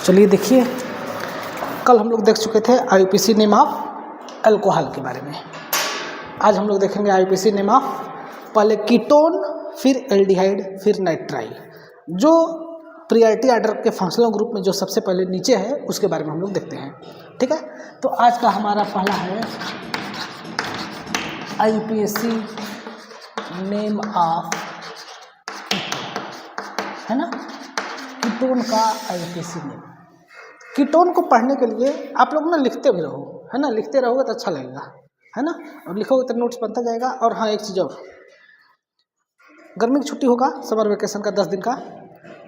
चलिए देखिए, कल हम लोग देख चुके थे आईयूपीएसी नेम ऑफ अल्कोहल के बारे में। आज हम लोग देखेंगे आईयूपीएसी नेम ऑफ पहले कीटोन, फिर एल्डिहाइड, फिर नाइट्राइल। जो प्रायोरिटी ऑर्डर के फंक्शनल ग्रुप में जो सबसे पहले नीचे है उसके बारे में हम लोग देखते हैं। ठीक है, तो आज का हमारा पहला है आईयूपीएसी नेम ऑफ है ना, कीटोन का आईयूपीएसी नेम। कीटोन को पढ़ने के लिए आप लोग ना लिखते भी रहो, है ना, लिखते रहोगे तो अच्छा लगेगा, है ना, और लिखोगे तो नोट्स बनता जाएगा। और हाँ, एक चीज़ और, गर्मी की छुट्टी होगा समर वेकेशन का 10 दिन का,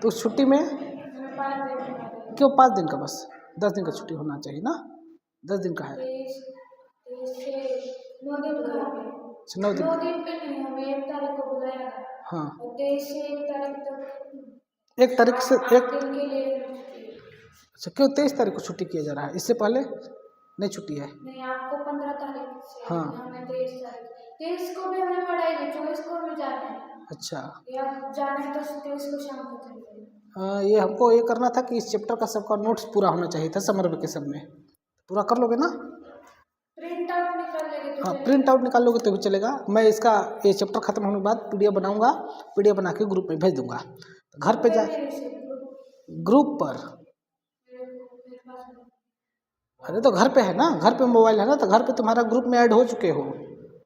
तो उस छुट्टी में क्यों 5 दिन का, बस 10 दिन का छुट्टी होना चाहिए ना, 10 दिन का है, 9 दिन पे नहीं, हमें 1 तारीख को बुलाया। हाँ, 23 से 1 तारीख तक, 1 तारीख से 1 दिन के लिए। अच्छा, क्यों 23 तारीख को छुट्टी किया जा रहा है? इससे पहले नहीं छुट्टी है? नहीं, आपको 15 तारीख से। हाँ, हमें 23 को भी हमें पढ़ाई है, 24 को भी जाना है। अच्छा, या जाना है तो 23 को शाम को चलेंगे। हाँ, ये हमको ये करना था कि इस चैप्टर का सबका नोट्स पूरा होना चाहिए था समर वेकेशन में। पूरा कर लोगे ना? प्रिंट आउट निकाल लोगे तो? हाँ, प्रिंट आउट निकाल लोगे तो भी चलेगा। मैं इसका ये चैप्टर खत्म होने के बाद पीडीएफ बनाऊंगा, पीडीएफ बना के ग्रुप में भेज दूंगा। घर पे जा, ग्रुप पर, अरे तो घर पे है ना, घर पे मोबाइल है ना, तो घर पे तुम्हारा ग्रुप में ऐड हो चुके हो,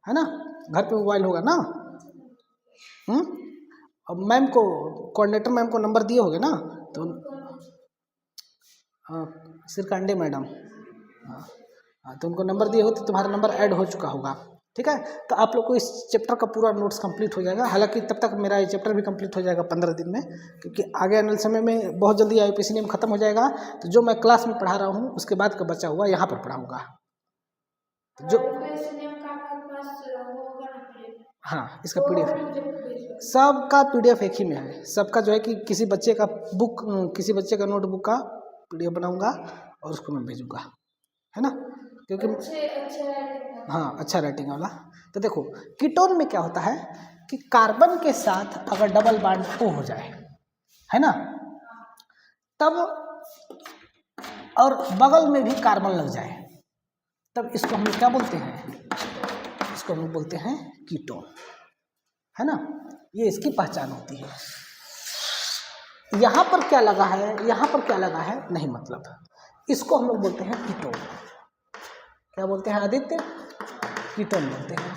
है ना, घर पे मोबाइल होगा ना। अब मैम को, कोऑर्डिनेटर मैम को नंबर दिए होगे ना, तो हाँ, सिरकांडे मैडम, हाँ, तो उनको नंबर दिए हो तो तुम्हारा नंबर ऐड हो चुका होगा। ठीक है, तो आप लोग को इस चैप्टर का पूरा नोट्स कंप्लीट हो जाएगा। हालांकि तब तक मेरा ये चैप्टर भी कंप्लीट हो जाएगा 15 दिन में, क्योंकि आगे आने वाले समय में बहुत जल्दी आईयूपीएसी नेम खत्म हो जाएगा। तो जो मैं क्लास में पढ़ा रहा हूँ उसके बाद का बचा हुआ यहाँ पर पढ़ाऊँगा। जो हाँ, इसका पीडीएफ है, सबका पीडीएफ एक ही में है। सबका जो है कि किसी बच्चे का बुक, किसी बच्चे का नोटबुक का पीडीएफ बनाऊँगा और उसको मैं भेजूँगा, है ना, क्योंकि हाँ, अच्छा राइटिंग वाला। तो देखो, कीटोन में क्या होता है कि कार्बन के साथ अगर डबल बॉन्ड O हो जाए, है ना, तब और बगल में भी कार्बन लग जाए, तब इसको हम लोग क्या बोलते हैं? इसको हम लोग बोलते हैं कीटोन, है ना। ये इसकी पहचान होती है। यहाँ पर क्या लगा है, यहाँ पर क्या लगा है, नहीं मतलब, इसको हम लोग बोलते हैं कीटोन। क्या बोलते हैं आदित्य? कीटोन बोलते हैं।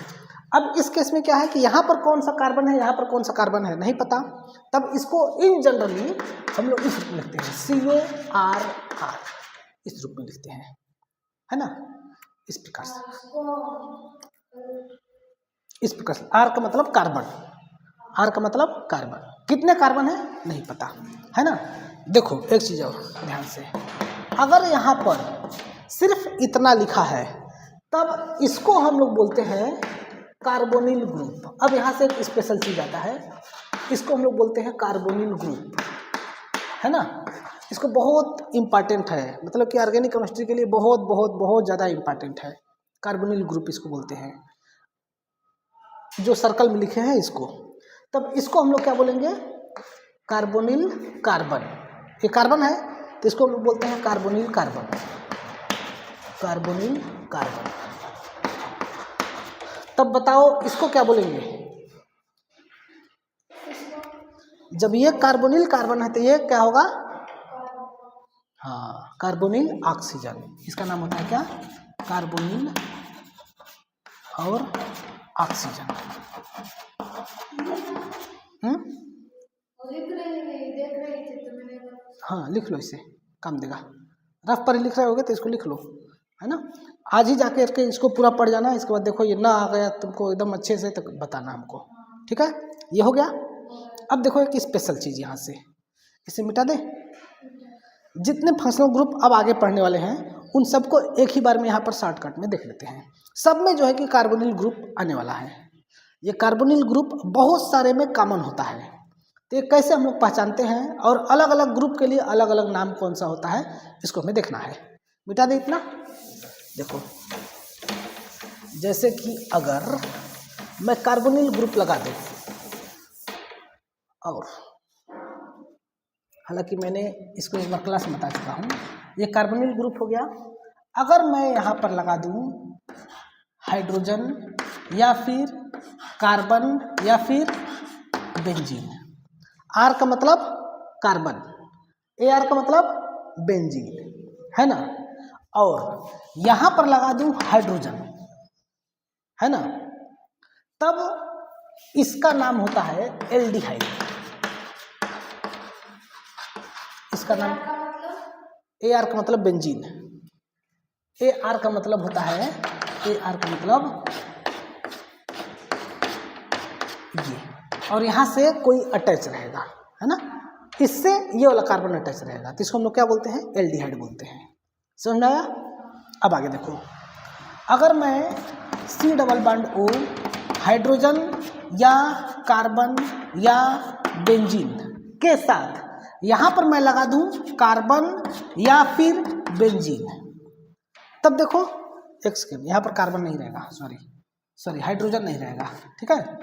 अब इस केस में क्या है कि यहाँ पर कौन सा कार्बन है, यहाँ पर कौन सा कार्बन है, नहीं पता, तब इसको इन जनरली हम लोग इस रूप में लिखते हैं, CORR, इस रूप में लिखते हैं, है ना, इस प्रकार से, इस प्रकार से। R का मतलब कार्बन, R का मतलब कार्बन। कितने कार्बन है नहीं पता, है ना। देखो एक चीज और ध्यान से, अगर यहाँ पर सिर्फ इतना लिखा है तब इसको हम लोग बोलते हैं कार्बोनिल ग्रुप। अब यहाँ से एक स्पेशल चीज आता है, इसको हम लोग बोलते हैं कार्बोनिल ग्रुप, है ना। इसको बहुत इंपॉर्टेंट है, मतलब कि ऑर्गेनिक केमिस्ट्री के लिए बहुत बहुत बहुत ज़्यादा इंपॉर्टेंट है। कार्बोनिल ग्रुप इसको बोलते हैं, जो सर्कल में लिखे हैं इसको। तब इसको हम लोग क्या बोलेंगे? Carbonyl carbon. ये कार्बन है तो इसको हम लोग बोलते हैं कार्बोनिल कार्बन, कार्बोनिल कार्बन। तब बताओ इसको क्या बोलेंगे? जब ये कार्बोनिल कार्बन है तो ये क्या होगा? हाँ, कार्बोनिल ऑक्सीजन। इसका नाम होता है क्या? कार्बोनिल और ऑक्सीजन। हाँ, लिख लो, इसे काम देगा। रफ पर लिख रहे होगे तो इसको लिख लो, है ना। आज ही जाके इसको पूरा पढ़ जाना, इसके बाद देखो ये ना आ गया तुमको एकदम अच्छे से तो बताना हमको, ठीक है। ये हो गया। अब देखो एक स्पेशल चीज़ यहाँ से, इसे मिटा दे। जितने फंक्शनल ग्रुप अब आगे पढ़ने वाले हैं उन सबको एक ही बार में यहाँ पर शॉर्टकट में देख लेते हैं। सब में जो है कि कार्बोनिल ग्रुप आने वाला है। ये कार्बोनिल ग्रुप बहुत सारे में कॉमन होता है, तो ये कैसे हम लोग पहचानते हैं और अलग अलग ग्रुप के लिए अलग अलग नाम कौन सा होता है इसको हमें देखना है। मिटा दे इतना। देखो, जैसे कि अगर मैं कार्बोनिल ग्रुप लगा दूं और हालांकि मैंने इसको एक बार क्लास में बता चुका हूँ। ये कार्बोनिल ग्रुप हो गया। अगर मैं यहाँ पर लगा दूँ हाइड्रोजन या फिर कार्बन या फिर बेंजीन, आर का मतलब कार्बन, ए आर का मतलब बेंजीन, है ना, और यहाँ पर लगा दूँ हाइड्रोजन, है ना, तब इसका नाम होता है एल्डिहाइड। इसका नाम ए आर का मतलब बेंजीन, ए आर का मतलब होता है, ए आर का मतलब ये, और यहाँ से कोई अटैच रहेगा, है ना, इससे ये वाला कार्बन अटैच रहेगा, तो इसको हम लोग क्या बोलते हैं, एल्डिहाइड बोलते हैं। समझ में आया? अब आगे देखो, अगर मैं C double bond O hydrogen या कार्बन या बेंजीन के साथ यहाँ पर मैं लगा दूँ कार्बन या फिर बेंजीन, तब देखो एक सेकेंड, यहाँ पर कार्बन नहीं रहेगा, सॉरी हाइड्रोजन नहीं रहेगा, ठीक है।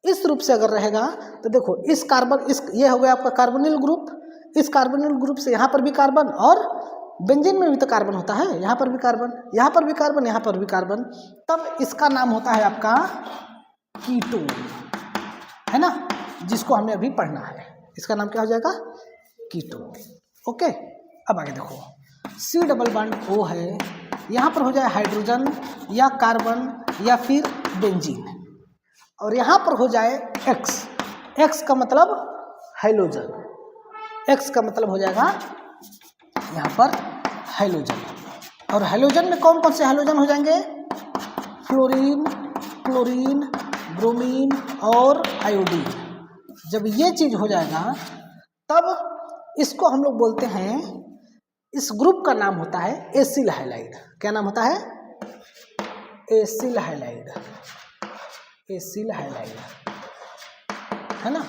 इस रूप से अगर रहेगा तो देखो इस कार्बन, इस ये हो गया आपका कार्बोनिल ग्रुप, इस कार्बोनिल ग्रुप से यहाँ पर भी कार्बन, और बेंजीन में भी तो कार्बन होता है, यहाँ पर भी कार्बन, यहाँ पर भी कार्बन, यहाँ पर भी कार्बन, तब इसका नाम होता है आपका कीटोन, है ना, जिसको हमें अभी पढ़ना है। इसका नाम क्या हो जाएगा, कीटोन। ओके, अब आगे देखो, C डबल बॉन्ड O है, यहाँ पर हो जाए हाइड्रोजन या कार्बन या फिर बेंजीन, और यहाँ पर हो जाए X, X का मतलब हाइलोजन, X का मतलब हो जाएगा यहाँ पर हाइलोजन, और हाइलोजन में कौन कौन से हाइलोजन हो जाएंगे, फ्लोरीन, क्लोरीन, ब्रोमीन और आयोडीन। जब ये चीज हो जाएगा तब इसको हम लोग बोलते हैं, इस ग्रुप का नाम होता है एसिल हाइलाइड। क्या नाम होता है, एसिल हाइलाइड, एसिल हाइलाइड, है ना,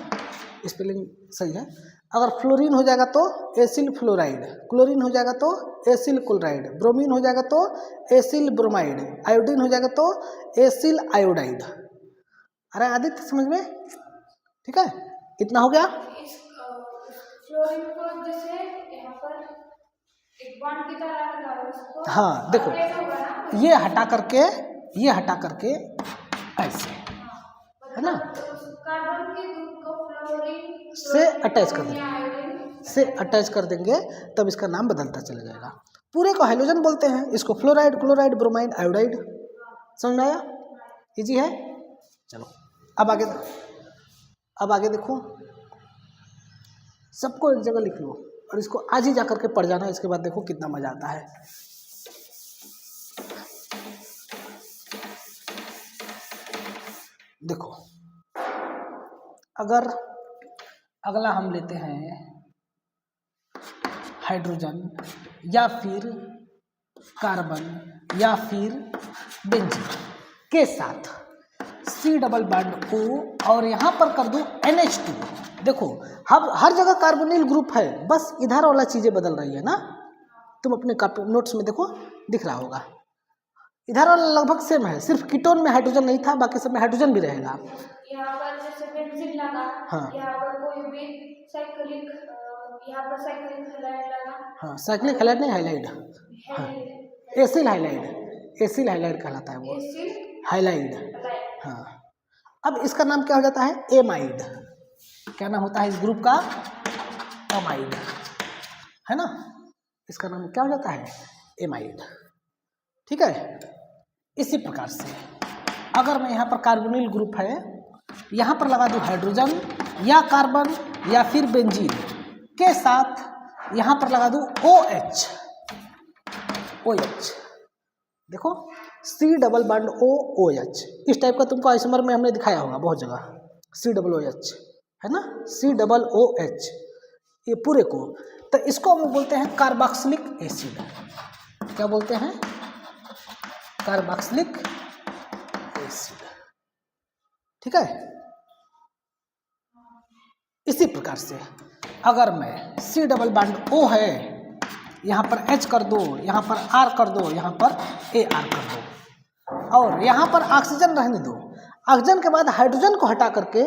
स्पेलिंग सही है। अगर फ्लोरीन हो जाएगा तो एसिल फ्लोराइड, क्लोरीन हो जाएगा तो एसिल क्लोराइड, ब्रोमीन हो जाएगा तो एसिल ब्रोमाइड, आयोडीन हो जाएगा तो एसिल आयोडाइड। अरे आदित्य समझ में, ठीक है, इतना हो गया। फ्लोरीन को जैसे यहाँ पर एक बॉन्ड की तरह लगा है उसको, हाँ देखो, ये हटा करके ऐसे, है ना, कार्बन के ग्रुप को फ्लोरीन से अटैच कर देंगे, से अटैच कर देंगे, तब इसका नाम बदलता चला जाएगा। पूरे को हाइड्रोजन बोलते हैं, इसको फ्लोराइड, क्लोराइड, ब्रोमाइड, आयोडाइड। समझ में आया, इजी है। चलो अब आगे देखो, सबको एक जगह लिख लो और इसको आज ही जाकर के पढ़ जाना, इसके बाद देखो कितना मजा आता है। देखो अगर अगला हम लेते हैं हाइड्रोजन या फिर कार्बन या फिर बेंजीन के साथ C डबल बॉन्ड O और यहाँ पर कर दूँ NH2। देखो हर जगह कार्बोनिल ग्रुप है, बस इधर वाला चीजें बदल रही है ना, तुम अपने नोट्स में देखो दिख रहा होगा, इधर वाला लगभग सेम है, सिर्फ कीटोन में हाइड्रोजन नहीं था, बाकी सब में हाइड्रोजन भी रहेगा। यहाँ पर जैसे बेंजीन लगा, हाँ, यहाँ पर कोई भी साइक्लिक, यहाँ पर साइक्लिक हैलाइड लगा, हाँ साइक्लिक हैलाइड नहीं, हाइलाइड, हाँ एसिल हाइलाइड, एसिल हाइलाइड कहलाता है वो, एसिल हाइलाइड। हाँ, अब इसका नाम क्या हो जाता है, एमाइड। क्या नाम होता है इस ग्रुप का, एमाइड, है ना, इसका नाम क्या हो जाता है, एमाइड। ठीक है, इसी प्रकार से अगर मैं यहाँ पर कार्बोनिल ग्रुप है, यहाँ पर लगा दूँ हाइड्रोजन या कार्बन या फिर बेंजीन के साथ यहाँ पर लगा दूँ OH, OH। देखो C double bond O OH, इस टाइप का तुमको आइसोमर में हमने दिखाया होगा बहुत जगह, C डबल OH, है ना, C डबल OH, ये पूरे को, तो इसको हम बोलते हैं कार्बोक्सिलिक एसिड। क्या बोलते हैं, कार्बोक्सिलिक एसिड। ठीक है, इसी प्रकार से अगर मैं C डबल बॉन्ड O है, यहाँ पर H कर दो, यहाँ पर R कर दो, यहाँ पर AR कर दो, और यहाँ पर ऑक्सीजन रहने दो, ऑक्सीजन के बाद हाइड्रोजन को हटा करके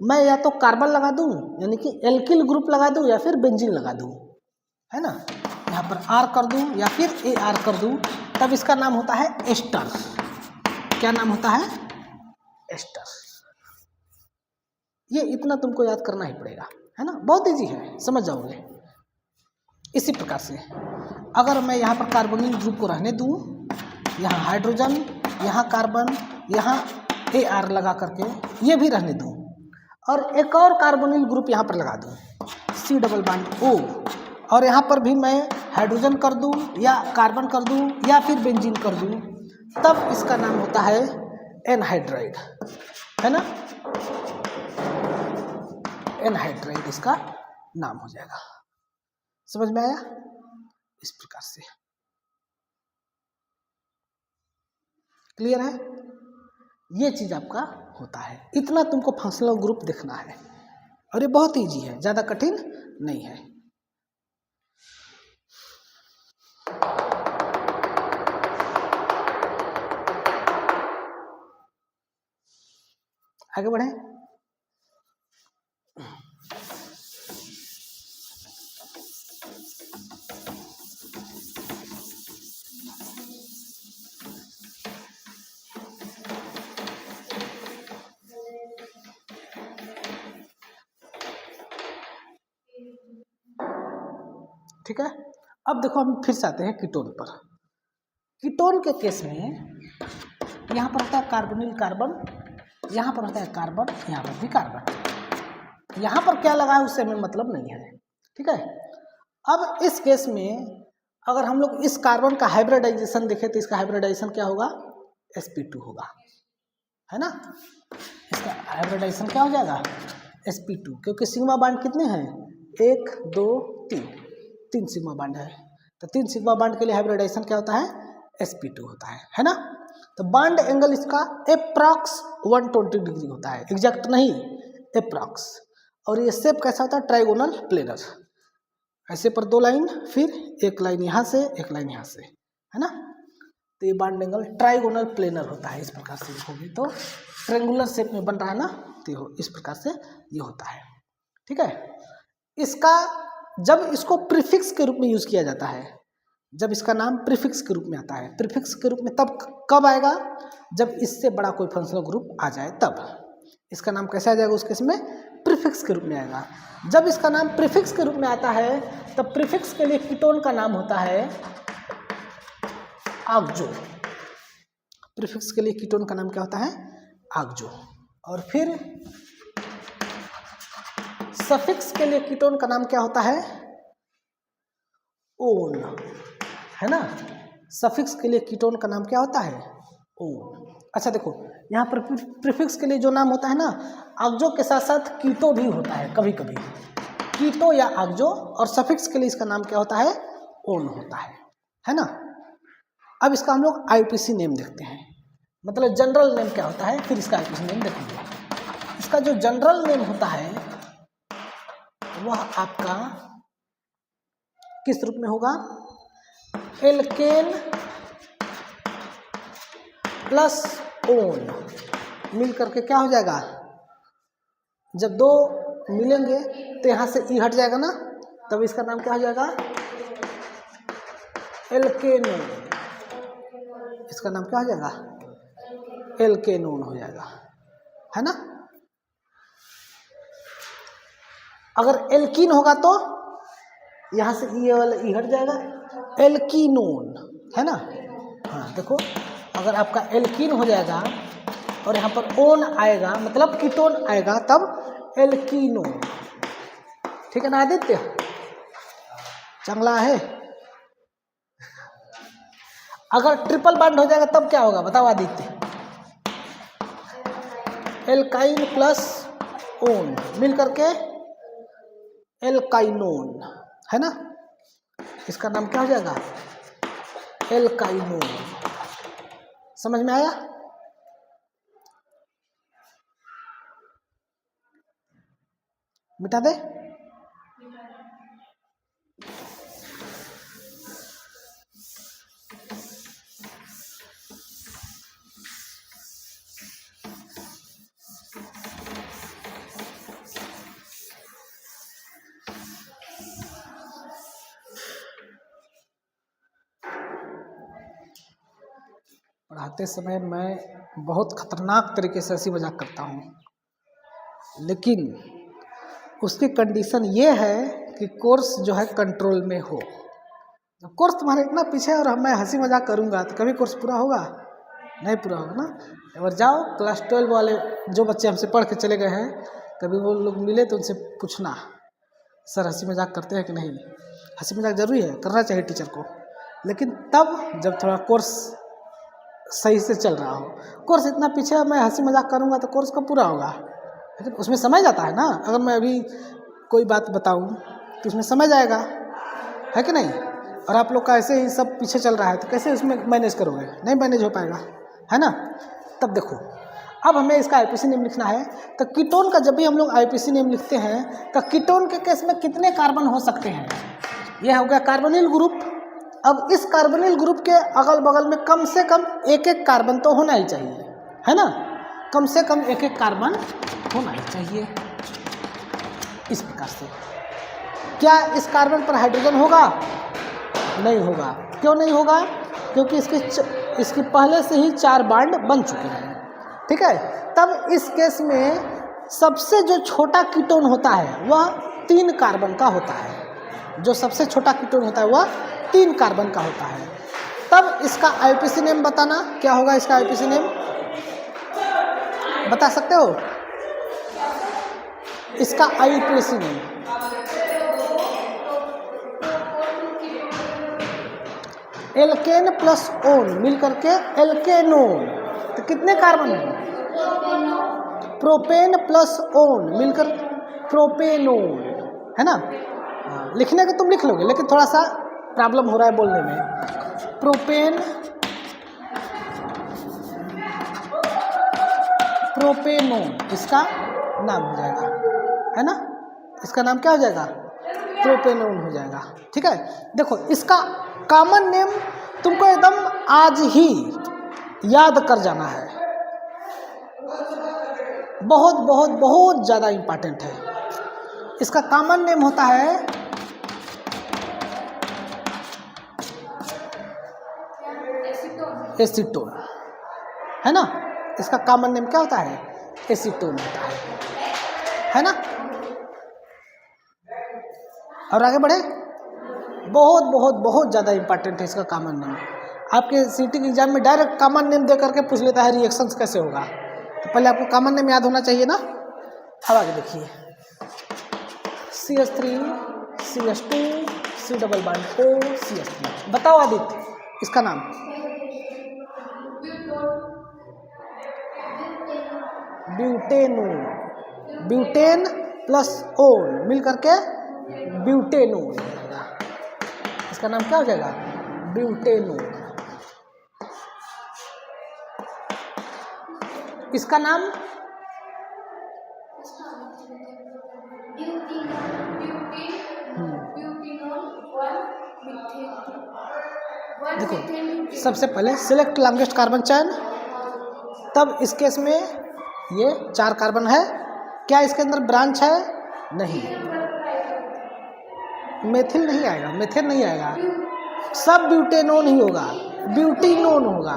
मैं या तो कार्बन लगा दूं, यानी कि एल्किल ग्रुप लगा दूं, या फिर बेंजीन लगा दूं, है ना। यहाँ पर आर कर दूं या फिर ए आर कर दूं, तब इसका नाम होता है एस्टर। क्या नाम होता है? एस्टर। ये इतना तुमको याद करना ही पड़ेगा, है ना, बहुत ईजी है, समझ जाओगे। इसी प्रकार से अगर मैं यहाँ पर कार्बोनिल ग्रुप को रहने दूं, यहाँ हाइड्रोजन, यहाँ कार्बन, यहाँ ए आर लगा करके ये भी रहने दूं, और एक और कार्बोनिल ग्रुप यहाँ पर लगा दूं, C डबल बॉन्ड O, और यहाँ पर भी मैं हाइड्रोजन कर दूं या कार्बन कर दूं या फिर बेंजीन कर दूं, तब इसका नाम होता है एनहाइड्राइड, है ना। एनहाइड्राइड इसका नाम हो जाएगा। समझ में आया? इस प्रकार से क्लियर है? ये चीज आपका होता है। इतना तुमको फंक्शनल ग्रुप देखना है, और ये बहुत इजी है, ज्यादा कठिन नहीं है। आगे बढ़े। ठीक है, अब देखो हम फिर से आते हैं कीटोन पर। कीटोन के केस में यहाँ पर होता है कार्बोनिल कार्बन, यहाँ पर होता है कार्बन, यहाँ पर भी कार्बन। यहाँ पर क्या लगा है उससे हमें मतलब नहीं है, ठीक है। अब इस केस में अगर हम लोग इस कार्बन का हाइब्रिडाइजेशन देखें तो इसका हाइब्रिडाइजेशन क्या होगा? sp2 होगा, है ना। इसका हाइब्रिडाइजेशन क्या हो जाएगा? sp2, क्योंकि सिग्मा बांड कितने हैं? 1 2 3, 3 सिग्मा बांड है, तो 3 सिग्मा बांड के लिए हाइब्रिडाइजेशन क्या होता है? sp2 होता है ना। तो बांड एंगल इसका एप्रॉक्स 120 डिग्री होता है, एग्जैक्ट नहीं, एप्रॉक्स। और ये शेप कैसा होता है? ट्राइगोनल प्लेनर, ऐसे पर 2 लाइन, फिर एक लाइन यहाँ से, एक लाइन यहाँ से, है ना। तो ये बांड एंगल ट्राइगोनल प्लेनर होता है। इस प्रकार से देखोगे तो ट्रायंगुलर शेप में बन रहा है ना, तो इस प्रकार से ये होता है, ठीक है। इसका जब इसको प्रीफिक्स के रूप में यूज किया जाता है, जब इसका नाम प्रीफिक्स के रूप में आता है, प्रीफिक्स के रूप में तब कब आएगा? जब इससे बड़ा कोई फंक्शनल ग्रुप आ जाए तब इसका नाम कैसे आ जाएगा? उस केस में प्रीफिक्स के रूप में आएगा। जब इसका नाम प्रीफिक्स के रूप में आता है तब प्रीफिक्स के लिए कीटोन का नाम होता है ऑक्जो। प्रीफिक्स के लिए कीटोन का नाम क्या होता है? ऑक्जो। और फिर सफिक्स के लिए कीटोन का नाम क्या होता है? ओन, है ना। सफिक्स के लिए कीटोन का नाम क्या होता है? ओन। अच्छा देखो, यहाँ पर प्रीफिक्स के लिए जो नाम होता है ना, ऑक्जो के साथ साथ कीटो भी होता है कभी कभी, कीटो या ऑक्जो। और सफिक्स के लिए इसका नाम क्या होता है? ओन होता है ना। अब इसका हम लोग आईपीसी नेम देखते हैं, मतलब जनरल नेम क्या होता है, फिर इसका आईपीसी नेम देखेंगे। इसका जो जनरल नेम होता है वह आपका किस रूप में होगा? एल्केन प्लस ओन मिल करके क्या हो जाएगा? जब 2 मिलेंगे तो यहाँ से ई हट जाएगा ना, तब इसका नाम क्या हो जाएगा? एल्केनोन। इसका नाम क्या हो जाएगा? एल्केनोन हो जाएगा, है ना। अगर एल्कीन होगा तो यहाँ से ई वाला ई हट जाएगा, एल्कीनोन, है ना। हाँ देखो, अगर आपका एल्कीन हो जाएगा और यहाँ पर ओन आएगा, मतलब कीटोन आएगा, तब एल्कीनोन, ठीक है ना आदित्य? चंगला है। अगर ट्रिपल बॉन्ड हो जाएगा तब क्या होगा बताओ आदित्य? एल्काइन प्लस ओन मिल करके एल्काइनोन, है ना। इसका नाम क्या हो जाएगा? एल्काइनोन। समझ में आया? मिटा दे। पढ़ाते समय मैं बहुत खतरनाक तरीके से हंसी मजाक करता हूँ, लेकिन उसकी कंडीशन ये है कि कोर्स जो है कंट्रोल में हो। जब कोर्स तुम्हारे इतना पीछे है और मैं हंसी मजाक करूँगा तो कभी कोर्स पूरा होगा? नहीं पूरा होगा ना। एक बार जाओ क्लास 12 वाले जो बच्चे हमसे पढ़ के चले गए हैं, कभी वो लोग मिले तो उनसे पूछना सर हंसी मजाक करते हैं कि नहीं। हंसी मजाक जरूरी है, करना चाहिए टीचर को, लेकिन तब जब थोड़ा कोर्स सही से चल रहा हो। कोर्स इतना पीछे है, मैं हंसी मजाक करूँगा तो कोर्स कब पूरा होगा? लेकिन उसमें समय जाता है ना। अगर मैं अभी कोई बात बताऊँ तो उसमें समय जाएगा, है कि नहीं? और आप लोग का ऐसे ही सब पीछे चल रहा है तो कैसे उसमें मैनेज करोगे? नहीं मैनेज हो पाएगा, है ना। तब देखो, अब हमें इसका आईपीसी नेम लिखना है। तो कीटोन का जब भी हम लोग आईपीसी नेम लिखते हैं तो कीटोन के केस में कितने कार्बन हो सकते हैं? यह हो गया कार्बोनिल ग्रुप। अब इस कार्बोनिल ग्रुप के अगल बगल में कम से कम एक एक कार्बन तो होना ही चाहिए, है ना। कम से कम एक एक कार्बन होना ही चाहिए। इस प्रकार से क्या इस कार्बन पर हाइड्रोजन होगा? नहीं होगा। क्यों नहीं होगा? क्योंकि इसके पहले से ही 4 बॉन्ड बन चुके हैं, ठीक है। तब इस केस में सबसे जो छोटा कीटोन होता है वह 3 कार्बन का होता है। जो सबसे छोटा कीटोन होता है वह 3 कार्बन का होता है। तब इसका आईपीसी नेम बताना, क्या होगा इसका आईपीसी नेम? बता सकते हो इसका IPC name? Alkane plus one मिल करके एल्केनोन। तो कितने कार्बन है? प्रोपेन प्लस ओन मिलकर प्रोपेनोन, है ना। लिखने के तुम लिख लोगे, लेकिन थोड़ा सा प्रॉब्लम हो रहा है बोलने में। प्रोपेन प्रोपेनोन इसका नाम हो जाएगा, है ना। इसका नाम क्या हो जाएगा? प्रोपेनोन हो जाएगा, ठीक है। देखो इसका कॉमन नेम तुमको एकदम आज ही याद कर जाना है। बहुत बहुत बहुत ज़्यादा इम्पॉर्टेंट है। इसका कॉमन नेम होता है एसीटोन, है ना। इसका कॉमन नेम क्या होता है? एसीटोन होता है ना। और आगे बढ़े। बहुत बहुत बहुत ज़्यादा इंपॉर्टेंट है इसका कॉमन नेम। आपके सीटी के एग्जाम में डायरेक्ट कॉमन नेम दे करके पूछ लेता है रिएक्शंस कैसे होगा। तो पहले आपको कॉमन नेम याद होना चाहिए ना। अब आगे देखिए, CH3 CH2 C double bond O CH3। बताओ आदित्य इसका नाम। ब्यूटेनोन। ब्यूटेन प्लस ओन मिल करके ब्यूटेनोन। इसका नाम क्या हो जाएगा? ब्यूटेनोन। इसका नाम देखो, सबसे पहले सिलेक्ट लॉन्गेस्ट कार्बन चेन। तब इस केस में ये 4 कार्बन है। क्या इसके अंदर ब्रांच है? नहीं। मेथिल नहीं आएगा, मेथिल नहीं आएगा, सब ब्यूटेनोन ही होगा, ब्यूटीनोन होगा।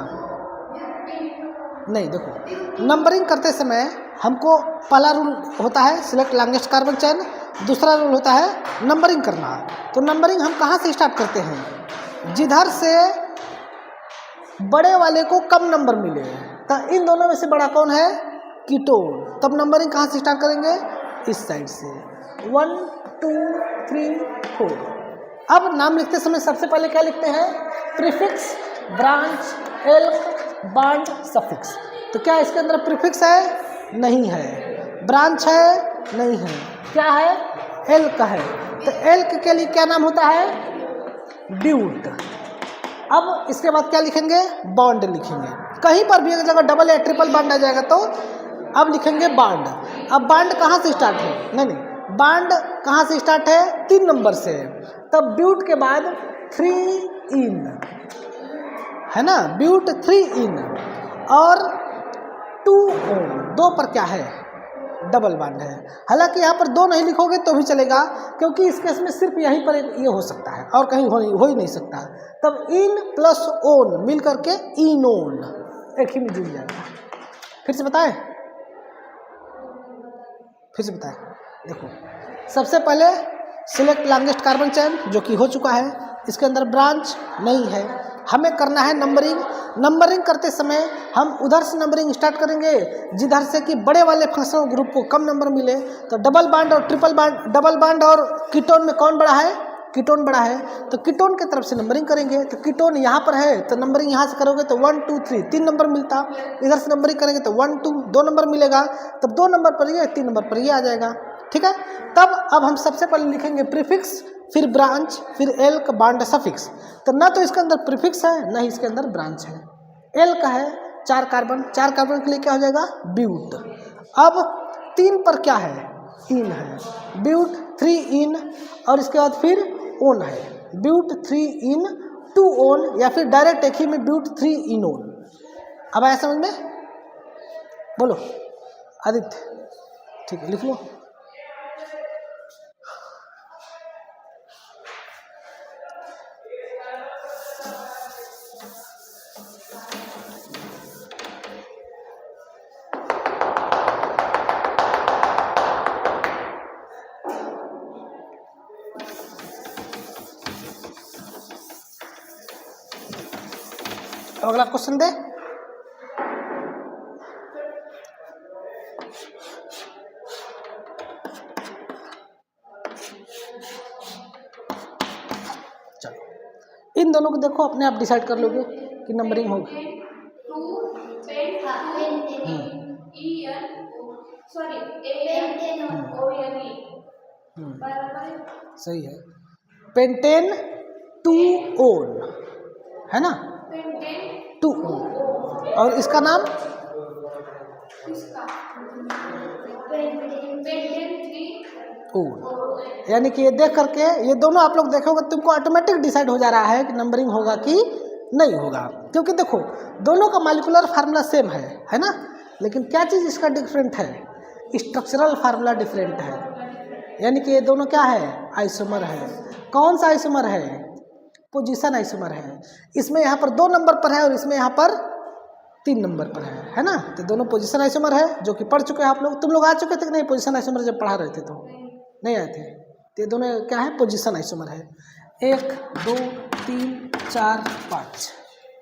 नहीं, देखो नंबरिंग करते समय हमको पहला रूल होता है सिलेक्ट लॉन्गेस्ट कार्बन चेन, दूसरा रूल होता है नंबरिंग करना। तो नंबरिंग हम कहाँ से स्टार्ट करते हैं? जिधर से बड़े वाले को कम नंबर मिले। तो इन दोनों में से बड़ा कौन है? कीटोन। तब नंबरिंग कहाँ से स्टार्ट करेंगे? इस साइड से 1 2 3 4। अब नाम लिखते समय सबसे पहले क्या लिखते हैं? Prefix, branch, elk, bond, suffix. तो क्या इसके अंदर प्रीफिक्स है? नहीं है। ब्रांच है? नहीं है। क्या है? एल्क है। तो एल्क के लिए क्या नाम होता है? ब्यूट। अब इसके बाद क्या लिखेंगे? बॉन्ड लिखेंगे। कहीं पर भी अगर डबल या ट्रिपल बॉन्ड आ जाएगा तो अब लिखेंगे बॉन्ड। अब बॉन्ड कहाँ से स्टार्ट है? नहीं, बॉन्ड कहाँ से स्टार्ट है? 3 नंबर से। तब ब्यूट के बाद 3 इन, है ना। ब्यूट 3 इन और 2 ओन। 2 पर क्या है? डबल बॉन्ड है। हालांकि यहाँ पर 2 नहीं लिखोगे तो भी चलेगा, क्योंकि इस केस में सिर्फ यहीं पर ये हो सकता है और कहीं हो ही नहीं सकता। तब इन प्लस ओन मिल करके इनोन, एक ही में जुड़ जाएगा। फिर से बताएं, देखो सबसे पहले सिलेक्ट लॉन्गेस्ट कार्बन चेन जो कि हो चुका है, इसके अंदर ब्रांच नहीं है। हमें करना है नंबरिंग। नंबरिंग करते समय हम उधर से नंबरिंग स्टार्ट करेंगे जिधर से कि बड़े वाले फंक्शनल ग्रुप को कम नंबर मिले। तो डबल बॉन्ड और ट्रिपल बॉन्ड, डबल बॉन्ड और कीटोन में कौन बड़ा है? कीटोन बड़ा है, तो कीटोन की तरफ से नंबरिंग करेंगे। तो कीटोन यहाँ पर है तो नंबरिंग यहाँ से करोगे तो 1 2 3 3 नंबर मिलता। इधर से नंबरिंग करेंगे तो 1 2 2 नंबर मिलेगा, तब 2 नंबर पर ये 3 नंबर पर ये आ जाएगा। ठीक है, तब अब हम सबसे पहले लिखेंगे प्रीफिक्स, फिर ब्रांच, फिर एल्क बॉन्ड सफिक्स। तो ना तो इसके अंदर प्रीफिक्स है ना ही इसके अंदर ब्रांच है। एल का है 4 कार्बन, 4 कार्बन के लिए क्या हो जाएगा? ब्यूट। अब 3 पर क्या है? इन है, ब्यूट 3 इन, और इसके बाद फिर ओन है, ब्यूट 3 इन 2 ओन, या फिर डायरेक्ट एक ही में ब्यूट 3 इन ओन। अब आया समझ में? बोलो आदित्य, ठीक है लिख लो। अगला क्वेश्चन दे। चलो इन दोनों को देखो, अपने आप डिसाइड कर लोगे कि नंबरिंग होगी। सही है, पेंटेन 2 ओन है ना, 2 ओन, और इसका नाम ओन। यानी कि ये देख करके ये दोनों आप लोग देखोगे तुमको ऑटोमेटिक डिसाइड हो जा रहा है कि नंबरिंग होगा कि नहीं होगा, क्योंकि देखो दोनों का मॉलिक्यूलर फार्मूला सेम है ना, लेकिन क्या चीज़ इसका डिफरेंट है? स्ट्रक्चरल फार्मूला डिफरेंट है। यानी कि ये दोनों क्या है? आइसोमर है। कौन सा आइसोमर है? पोजीशन आइसोमर है। इसमें यहाँ पर 2 नंबर पर है और इसमें यहाँ पर 3 नंबर पर है ना। तो दोनों पोजीशन आइसोमर है, जो कि पढ़ चुके हैं आप लोग। तुम लोग आ चुके थे कि नहीं पोजीशन आइसोमर जब पढ़ा रहे थे? तो नहीं आए थे। तो ये दोनों क्या है? पोजीशन आइसोमर है। 1 2 3 4 5,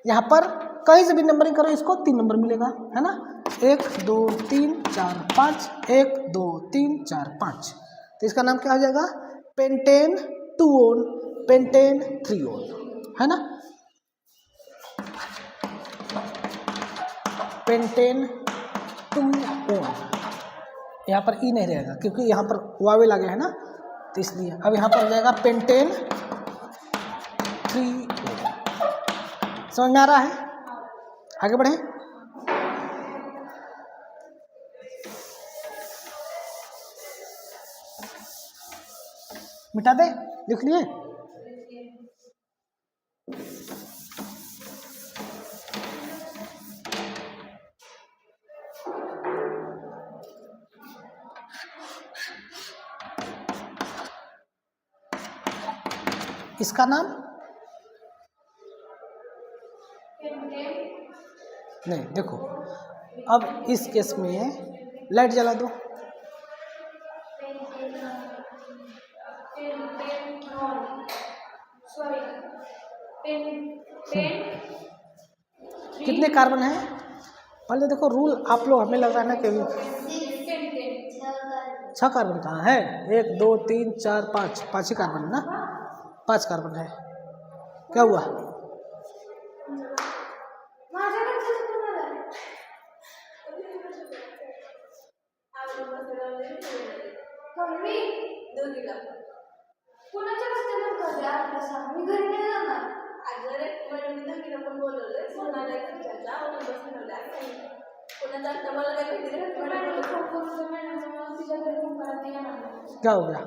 यहाँ पर कहीं से भी नंबरिंग करो इसको 3 नंबर मिलेगा, है ना। 1 2 3 4 5, 1 2 3 4 5। तो इसका नाम क्या हो जाएगा? पेंटेन 2 ओन, पेंटेन 3 ओन, है ना। पेंटेन 2 ओन, यहाँ पर ई नहीं रहेगा क्योंकि यहाँ पर वावेल आ गया है ना, तो इसलिए अब यहाँ पर आ जाएगा पेंटेन 3 ओन। समझ में आ रहा है? आगे बढ़े। मिटा दे, लिख लिए। इसका नाम नहीं, देखो अब इस केस में लाइट जला दो। कितने कार्बन है? पहले देखो रूल, आप लोग हमें लग रहा है ना कि 6 कार्बन कहाँ है? 1 2 3 4 5, 5 ही कार्बन है ना, 5 कार्बन है। क्या हुआ? क्या हो गया?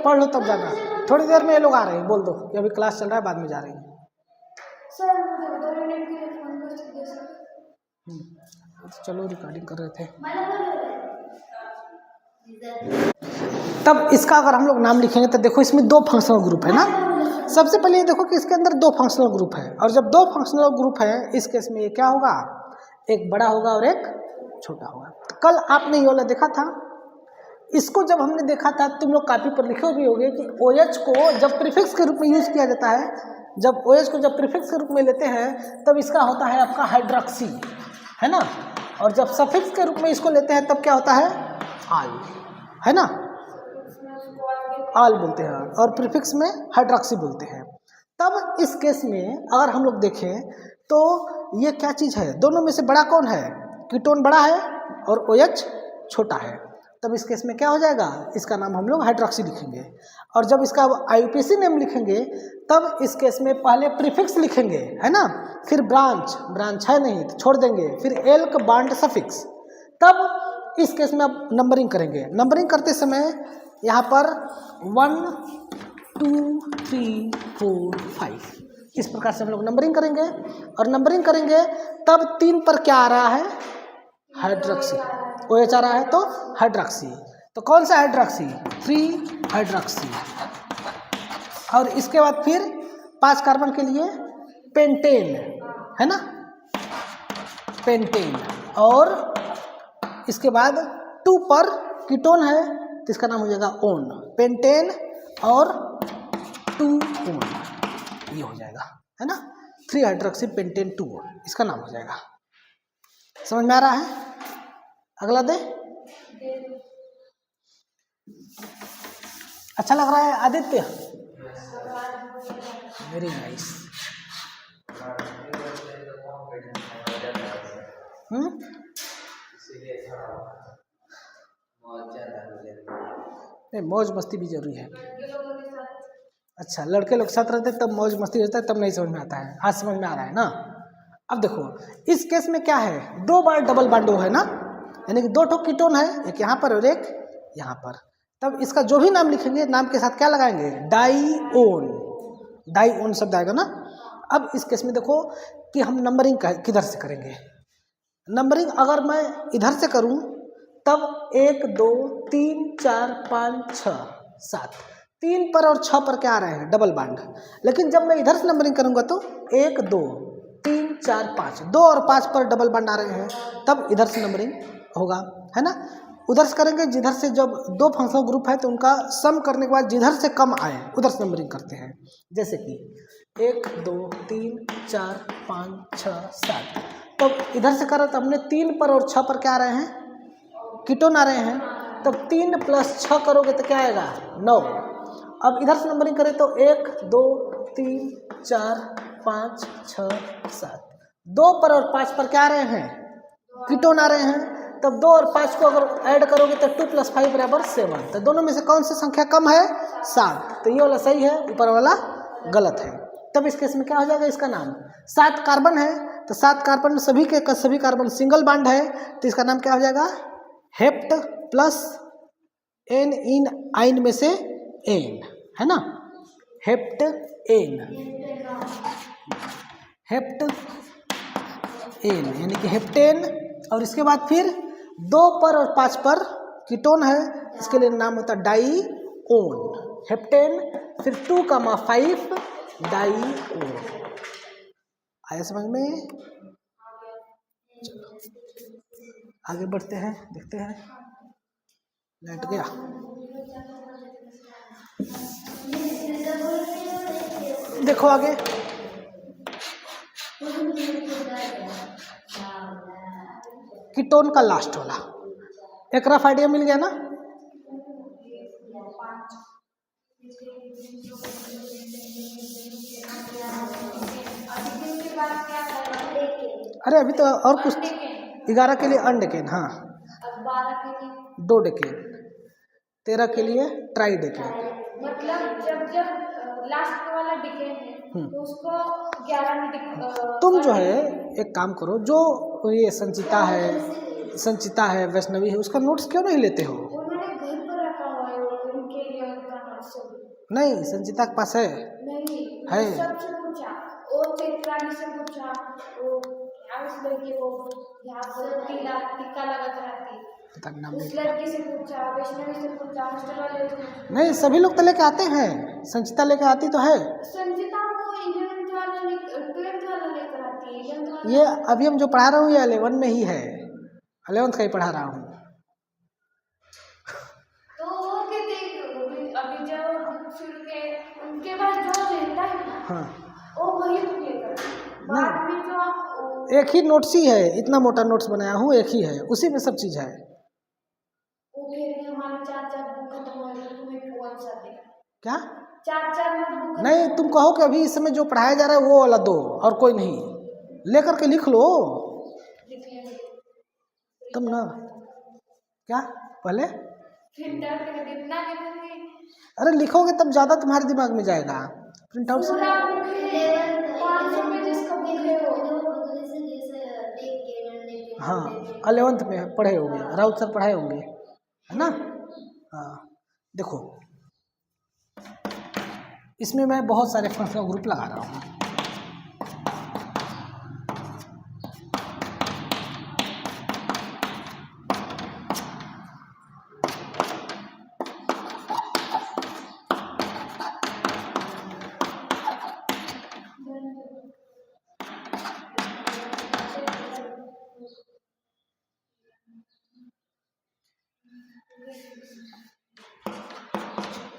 पढ़ लो तब जाना। थोड़ी देर में ये लोग आ रहे हैं, बोल दो कि अभी क्लास चल रहा है, बाद में जा रही है। चलो रिकॉर्डिंग कर रहे थे। तब इसका अगर हम लोग नाम लिखेंगे तो देखो इसमें 2 फंक्शनल ग्रुप है ना। सबसे पहले ये देखो कि इसके अंदर 2 फंक्शनल ग्रुप है, और जब 2 फंक्शनल ग्रुप है इस केस में ये क्या होगा, एक बड़ा होगा और एक छोटा होगा। तो कल आपने ये वाला देखा था, इसको जब हमने देखा था तुम लोग कॉपी पर लिखे भी होंगे कि OH को जब प्रीफिक्स के रूप में यूज किया जाता है, जब OH को जब प्रीफिक्स के रूप में लेते हैं तब इसका होता है आपका हाइड्रोक्सी, है ना, और जब सफिक्स के रूप में इसको लेते हैं तब क्या होता है, आल, है ना, आल बोलते हैं, और प्रीफिक्स में हाइड्रोक्सी बोलते हैं। तब इस केस में अगर हम लोग देखें तो ये क्या चीज़ है, दोनों में से बड़ा कौन है, कीटोन बड़ा है और OH छोटा है। तब इस केस में क्या हो जाएगा, इसका नाम हम लोग हाइड्रोक्सी लिखेंगे। और जब इसका IUPAC नेम लिखेंगे तब इस केस में पहले प्रीफिक्स लिखेंगे, है ना, फिर ब्रांच है नहीं तो छोड़ देंगे, फिर एल्क बॉन्ड सफिक्स। तब इस केस में अब नंबरिंग करेंगे। नंबरिंग करते समय यहाँ पर 1 2 3 4 5 इस प्रकार से हम लोग नंबरिंग करेंगे। और नंबरिंग करेंगे तब 3 पर क्या आ रहा है, हाइड्रोक्सी, OH आ रहा है तो हाइड्रोक्सी। तो कौन सा हाइड्रोक्सी, 3 हाइड्रोक्सी। और इसके बाद फिर 5 कार्बन के लिए पेंटेन, है ना, पेंटेन। और इसके बाद 2 पर कीटोन है तो इसका नाम हो जाएगा ओन, पेंटेन और 2 ओन, ये हो जाएगा, है ना, 3 हाइड्रोक्सी पेंटेन 2 ओन, इसका नाम हो जाएगा। समझ में आ रहा है। अगला दे, अच्छा लग रहा है आदित्य, वेरी नाइस। नहीं, मौज मस्ती भी जरूरी है। अच्छा, लड़के लोग साथ रहते तब मौज मस्ती होता है, तब नहीं समझ में आता है, आज समझ में आ रहा है ना। अब देखो इस केस में क्या है, 2 बार डबल बॉन्ड है ना, यानी कि 2 ठो कीटोन है, एक यहाँ पर और एक यहाँ पर। तब इसका जो भी नाम लिखेंगे नाम के साथ क्या लगाएंगे, डाईओन, डाईओन शब्द आएगा ना। अब इस केस में देखो कि हम नंबरिंग किधर से करेंगे। नंबरिंग अगर मैं इधर से करूं तब 1 2 3 4 5 6 7, 3 पर और 6 पर क्या आ रहे हैं, डबल बॉन्ड। लेकिन जब मैं इधर से नंबरिंग करूंगा तो 1 2 3 4 5, 2 और 5 पर डबल बॉन्ड आ रहे हैं, तब इधर से नंबरिंग होगा, है ना। उधर से करेंगे जिधर से, जब 2 फंक्शनल ग्रुप है तो उनका सम करने के बाद जिधर से कम आए उधर से नंबरिंग करते हैं। जैसे कि 1 2 3 4 5 6 7, तो इधर से करा तो हमने 3 पर और 6 पर क्या आ रहे हैं, कीटोन आ रहे हैं। तब 3 + 6 करोगे तो क्या आएगा, 9। अब इधर से नंबरिंग करें तो 1 2 3 4 5 6 7, 2 पर और 5 पर क्या आ रहे हैं, कीटोन आ रहे हैं। तब 2 और 5 को अगर ऐड करोगे तो 2 + 5 = 7। तो दोनों में से कौन सी संख्या कम है, 7। तो ये वाला सही है, ऊपर वाला गलत है। तब इस केस में क्या हो जाएगा, इसका नाम 7 कार्बन है तो 7 कार्बन में सभी के सभी कार्बन सिंगल बॉन्ड है तो इसका नाम क्या हो जाएगा, हेप्ट प्लस एन इन आइन में से एन, है ना, हेप्ट एन, हेप्ट एन यानी कि हेप्टेन। और इसके बाद फिर 2 पर और 5 पर कीटोन है, इसके लिए नाम होता है डाईओन, हेप्टेन। फिर 2,5 डाईओन। आया समझ में। चलो आगे बढ़ते हैं, देखते हैं, लेट गया। देखो आगे, कीटोन का लास्ट वाला एक रफ आइडिया मिल गया ना। अरे अभी तो और कुछ, 11 के लिए अनडेकेन, हाँ, 12 के लिए 2 डेकेन, 13 के लिए ट्राइडेकेन। मतलब जब लास्ट वाला डिकेन है तो उसको 11 में तुम जो है एक काम करो, जो ये संचिता है वैष्णवी है, उसका नोट्स क्यों नहीं लेते हो। उन्होंने घर पर रखा हुआ है उनके लिए उनका नोट्स। नहीं, संचिता के पास है, नहीं है, सबसे पूछा, वो चेत्रानी से पूछा, वो क्या उस लड़के को यहाँ पर टीका लगा कर आती, पता नहीं नाम उस नहीं। लड़की से पूछा, वैष्णवी से पूछा, हॉस्टल वाले से। नहीं, सभी लोग तो लेके आते हैं, संचिता लेके आती तो है। संचिता को 11th वाला 12th वाला लेकर आती है, 11th वाला। ये अभी हम जो पढ़ा रहा हूँ ये 11 में ही है, 11th का ही पढ़ा रहा हूँ। तो वो कहते हैं कि अभी जो शुरू के उनके पास जो रहता है ना, हाँ वो वही बुक लेकर, बाद में जो एक ही नोट्स ही है, इतना मोटा नोट्स बनाया हूँ, एक ही है, उसी में सब चीज़ है। वो कह रही है हमारे 4 बुक खत्म हो गए, तो तुम्हें कौन सा दे? क्या? 4 नोटबुक। नहीं, तुम कहो कि अभी इस समय जो पढ़ाया जा रहा है वो वाला दो, और कोई नहीं, लेकर के लिख लो तुम ना। क्या पहले? प्रिंटर पे इतना लिखूंगी, अरे लिखोगे तब ज़्यादा तुम्हारे दिमाग में जाएगा। प्रिंट आउट से पूरा बुक है 500 पेजेस का बुक है वो। हाँ 11th में पढ़े होंगे, राउत सर पढ़ाए होंगे, है ना। हाँ देखो, इसमें मैं बहुत सारे फंक्शनल ग्रुप लगा रहा हूँ।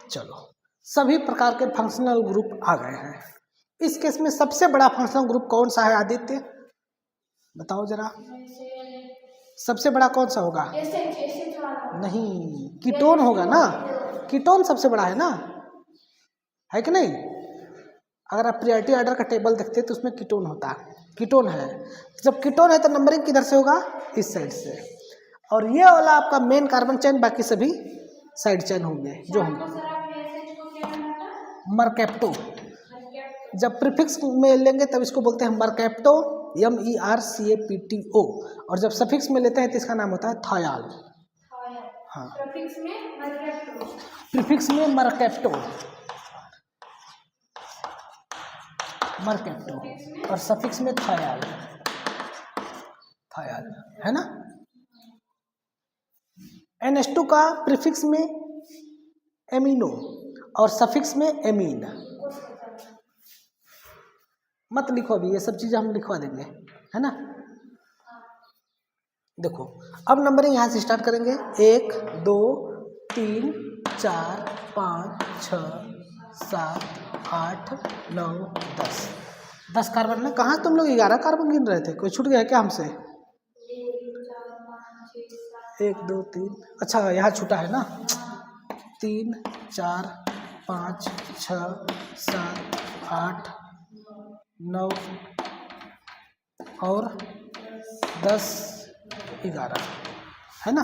चलो, सभी प्रकार के फंक्शनल ग्रुप आ गए हैं। इस केस में सबसे बड़ा फंक्शनल ग्रुप कौन सा है आदित्य, बताओ जरा। सबसे बड़ा कौन सा होगा? नहीं, कीटोन होगा ना, कीटोन सबसे बड़ा है ना, है कि नहीं। अगर आप प्रियोरिटी ऑर्डर का टेबल देखते हैं तो उसमें कीटोन होता है, कीटोन है। जब कीटोन है तो नंबरिंग किधर से होगा? इस साइड से। और ये वाला आपका मेन कार्बन चेन, बाकी सभी साइड चेन होंगे जो होंगे। मरकैप्टो, जब प्रीफिक्स में लेंगे तब इसको बोलते हैं मरकैप्टो, MERCAPTO, और जब सफिक्स में लेते हैं तो इसका नाम होता है थायाल। हाँ, प्रीफिक्स में मरकैप्टो, प्रीफिक्स में मरकैप्टो, मरकैप्टो, और सफिक्स में थायाल, थायाल, है ना। NH2 का प्रीफिक्स में एमिनो और सफिक्स में एमीन। मत लिखो अभी, ये सब चीज़ें हम लिखवा देंगे, है ना। देखो अब नंबरिंग यहाँ से स्टार्ट करेंगे, 1 2 3 4 5 6 7 8 9 10। 10 कार्बन में कहाँ तुम लोग 11 कार्बन गिन रहे थे, कोई छूट गया क्या हमसे? 1 2 3, अच्छा यहाँ छूटा है ना, 3 4 5 6 7 8 9 और 10 11, है ना।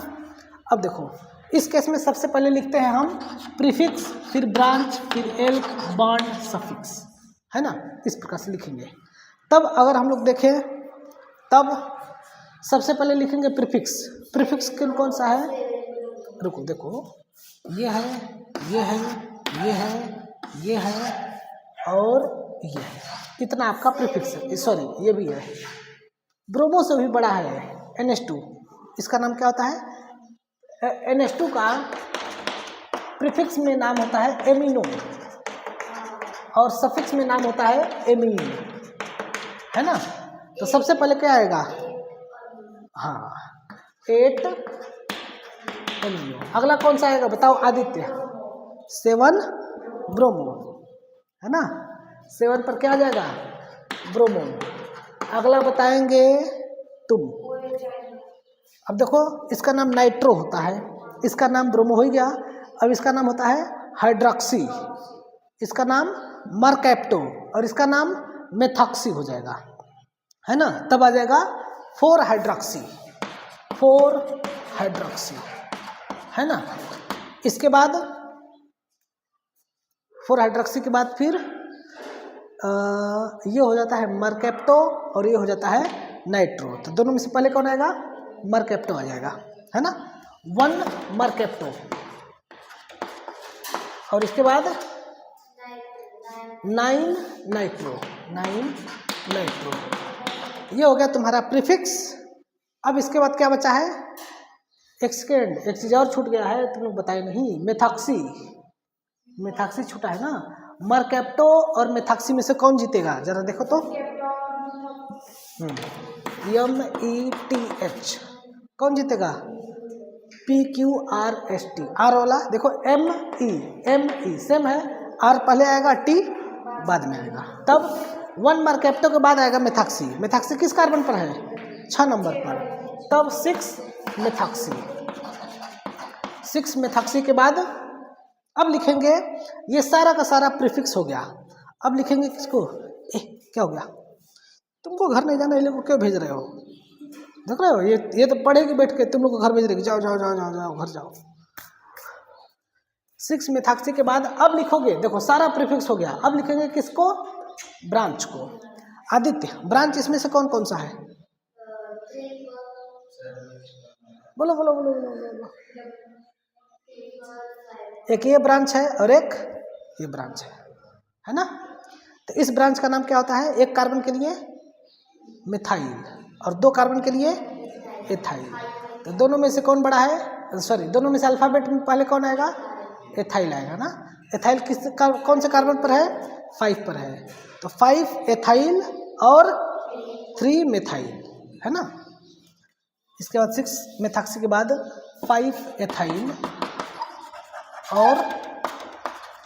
अब देखो इस केस में सबसे पहले लिखते हैं हम प्रीफिक्स, फिर ब्रांच, फिर एल्क, बॉन्ड, सफिक्स, है ना। इस प्रकार से लिखेंगे। तब अगर हम लोग देखें तब सबसे पहले लिखेंगे प्रीफिक्स। प्रीफिक्स कौन सा है? रुको देखो, ये है, ये है, ये है, ये है और ये है, इतना आपका प्रीफिक्स है। सॉरी ये भी है, ब्रोमो से भी बड़ा है NH2, इसका नाम क्या होता है? NH2 का प्रीफिक्स में नाम होता है एमिनो और सफिक्स में नाम होता है एमीन, है ना। तो सबसे पहले क्या आएगा? हाँ 8 एमिनो। अगला कौन सा आएगा बताओ आदित्य? 7 ब्रोमो, है ना। 7 पर क्या आ जाएगा? ब्रोमो। अगला बताएंगे तुम। अब देखो इसका नाम नाइट्रो होता है, इसका नाम ब्रोमो हो गया। अब इसका नाम होता है हाइड्रोक्सी, इसका नाम मरकैप्टो और इसका नाम मेथॉक्सी हो जाएगा, है ना। तब आ जाएगा 4 हाइड्रोक्सी, 4 हाइड्रोक्सी, है ना। इसके बाद 4 हाइड्रोक्सी के बाद फिर ये हो जाता है मरकैप्टो और ये हो जाता है नाइट्रो। तो दोनों में से पहले कौन आएगा? मरकैप्टो आ जाएगा, है ना। 1 मरकैप्टो और इसके बाद 9 नाइट्रो, 9 नाइट्रो। ये हो गया तुम्हारा प्रीफिक्स। अब इसके बाद क्या बचा है? एक सेकेंड, एक चीज़ और छूट गया है, तुम लोग बताए नहीं, मेथॉक्सी। मेथॉक्सी छूटा है ना। मरकैप्टो और मेथॉक्सी में से कौन जीतेगा, जरा देखो तो। METH कौन जीतेगा? PQRST, आर वाला देखो, ME सेम है, आर पहले आएगा, टी बाद में आएगा। तब 1 मरकैप्टो के बाद आएगा मेथॉक्सी। मेथॉक्सी किस कार्बन पर है? 6 नंबर पर। तब 6 मेथॉक्सी। 6 मेथॉक्सी के बाद अब लिखेंगे, ये सारा का सारा प्रीफिक्स हो गया। अब लिखेंगे किसको? क्या हो गया? तुमको घर नहीं जाना, ये लोग को क्यों भेज रहे हो? देख रहे हो, ये तो पढ़ेगी बैठ के, तुम लोग को घर भेज रहे, जाओ जाओ जाओ जाओ जाओ घर जाओ। 6 मेथॉक्सी के बाद अब लिखोगे, देखो सारा प्रीफिक्स हो गया। अब लिखेंगे किसको? ब्रांच को। आदित्य, ब्रांच इसमें से कौन कौन सा है? बोलो बोलो बोलो बोलो बोलो। एक ये ब्रांच है और एक ये ब्रांच है ना। तो इस ब्रांच का नाम क्या होता है? एक कार्बन के लिए मिथाइल और 2 कार्बन के लिए एथाइल। तो दोनों में से कौन बड़ा है? सॉरी, दोनों में से अल्फाबेट में पहले कौन आएगा? एथाइल आएगा ना। एथाइल कौन से कार्बन पर है? 5 पर है। तो 5 एथाइल और 3 मेथाइल है ना। इसके बाद 6 मेथॉक्सी के बाद 5 एथाइल और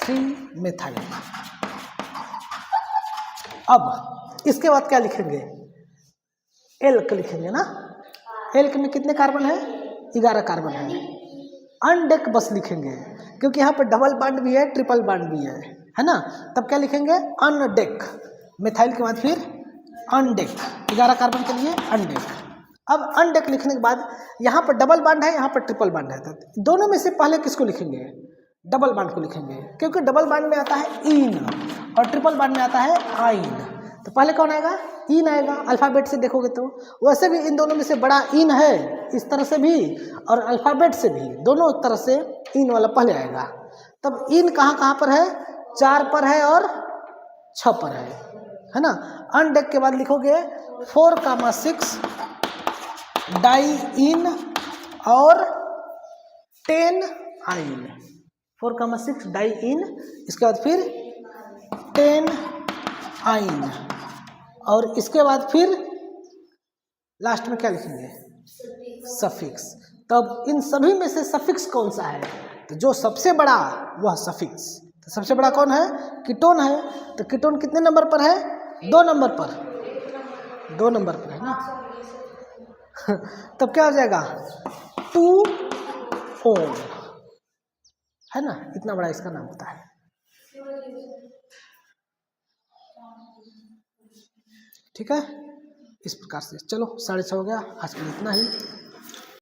3 मेथाइल। अब इसके बाद क्या लिखेंगे? एल्क लिखेंगे ना। एल्क में कितने कार्बन है? 11 कार्बन है। अनडेक बस लिखेंगे, क्योंकि यहाँ पर डबल बॉन्ड भी है, ट्रिपल बॉन्ड भी है ना। तब क्या लिखेंगे? अनडेक। मिथाइल के बाद फिर अनडेक, 11 कार्बन के लिए अनडेक। अब अनडेक लिखने के बाद यहाँ पर डबल बॉन्ड है, यहाँ पर ट्रिपल बॉन्ड है। तो दोनों में से पहले किसको लिखेंगे? डबल बॉन्ड को लिखेंगे, क्योंकि डबल बॉन्ड में आता है इन और ट्रिपल बॉन्ड में आता है आइन। तो पहले कौन आएगा? इन आएगा। अल्फाबेट से देखोगे तो वैसे भी इन दोनों में से बड़ा इन है, इस तरह से भी और अल्फाबेट से भी, दोनों तरह से इन वाला पहले आएगा। तब इन कहाँ कहाँ पर है? 4 पर है और 6 पर है ना। अनडेक के बाद लिखोगे 4,6 डाई इन और 10 आइन। 4,6 डाई इन, इसके बाद फिर 10 आइन और इसके बाद फिर लास्ट में क्या लिखेंगे? सफिक्स। तब इन सभी में से सफिक्स कौन सा है? तो जो सबसे बड़ा वह सफिक्स। तो सबसे बड़ा कौन है? कीटोन है। तो कीटोन कितने नंबर पर है? 2 नंबर पर। 2 नंबर पर है ना। तब क्या हो जाएगा? 2-ON है ना। इतना बड़ा इसका नाम होता है। ठीक है, इस प्रकार से। चलो 6:30 हो गया, आज के लिए इतना ही।